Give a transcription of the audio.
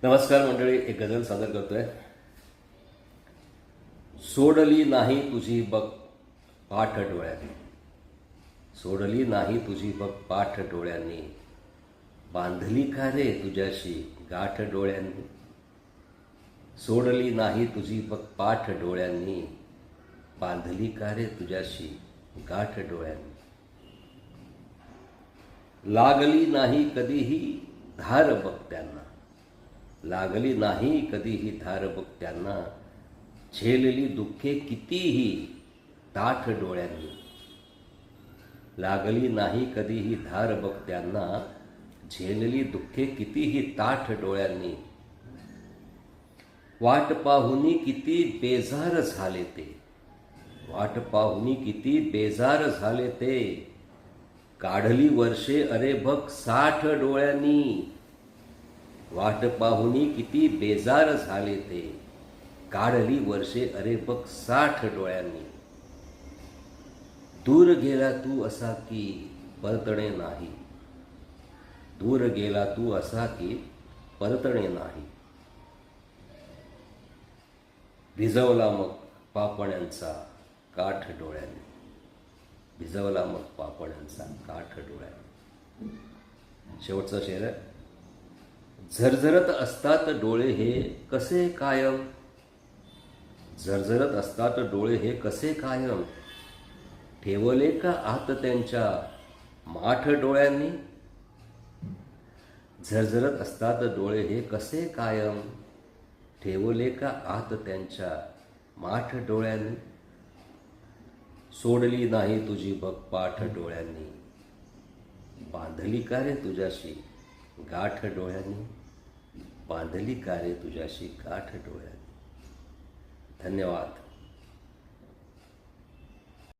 नमस्कार मंडळी, एक गझल सादर करतोय. सोडली नाही तुझी बघ पाठ डोळ्यांनी, सोडली नाही तुझी बघ पाठ डोळ्यांनी, बांधली का रे तुझ्याशी गाठ डोळ्यांनी. सोडली नाही तुझी बघ पाठ डोळ्यांनी, बांधली का रे तुझ्याशी गाठ डोळ्यांनी. लागली नाही कधीही धार बघ त्यांना, लागली नाही कधीही धार बघ त्यांना, झेलली दुःखे कितीही ताठ डोळ्यांनी. लागली नाही कधीही धार बघ त्यांना, झेलली दुःखे कितीही ताठ डोळ्यांनी. वाट पाहुनी किती बेजार झाले ते, वाट पाहुनी किती बेजार झाले ते, काढली वर्षे अरे बघ 60 डोळ्यांनी. वाट पाहुनी किती बेजार झाले ते, काढली वर्षे अरे बघ 60 डोळ्यांनी. दूर गेला तू असा की परतणे नाही, दूर गेला तू असा की परतणे नाही. भिजवला मग पापण्यांचा काठ डोळ्यांनी, भिजवला मग पापण्यांचा काठ डोळ्यांनी. शेवटचा शेर आहे. झरझरत असतात डोळे हे कसे कायम, झरझरत असतात डोळे हे कसे कायम, ठेवले का आत त्यांच्या माठ डोळ्यांनी. झरझरत असतात डोळे हे कसे कायम, ठेवले का आत त्यांच्या माठ डोळ्यांनी. सोडली नाही तुझी बघ पाठ डोळ्यांनी, बांधली का रे तुझ्याशी गाठ डोळ्यांनी, बांधली का रे तुझ्याशी गाठ डोळ्यांनी. धन्यवाद.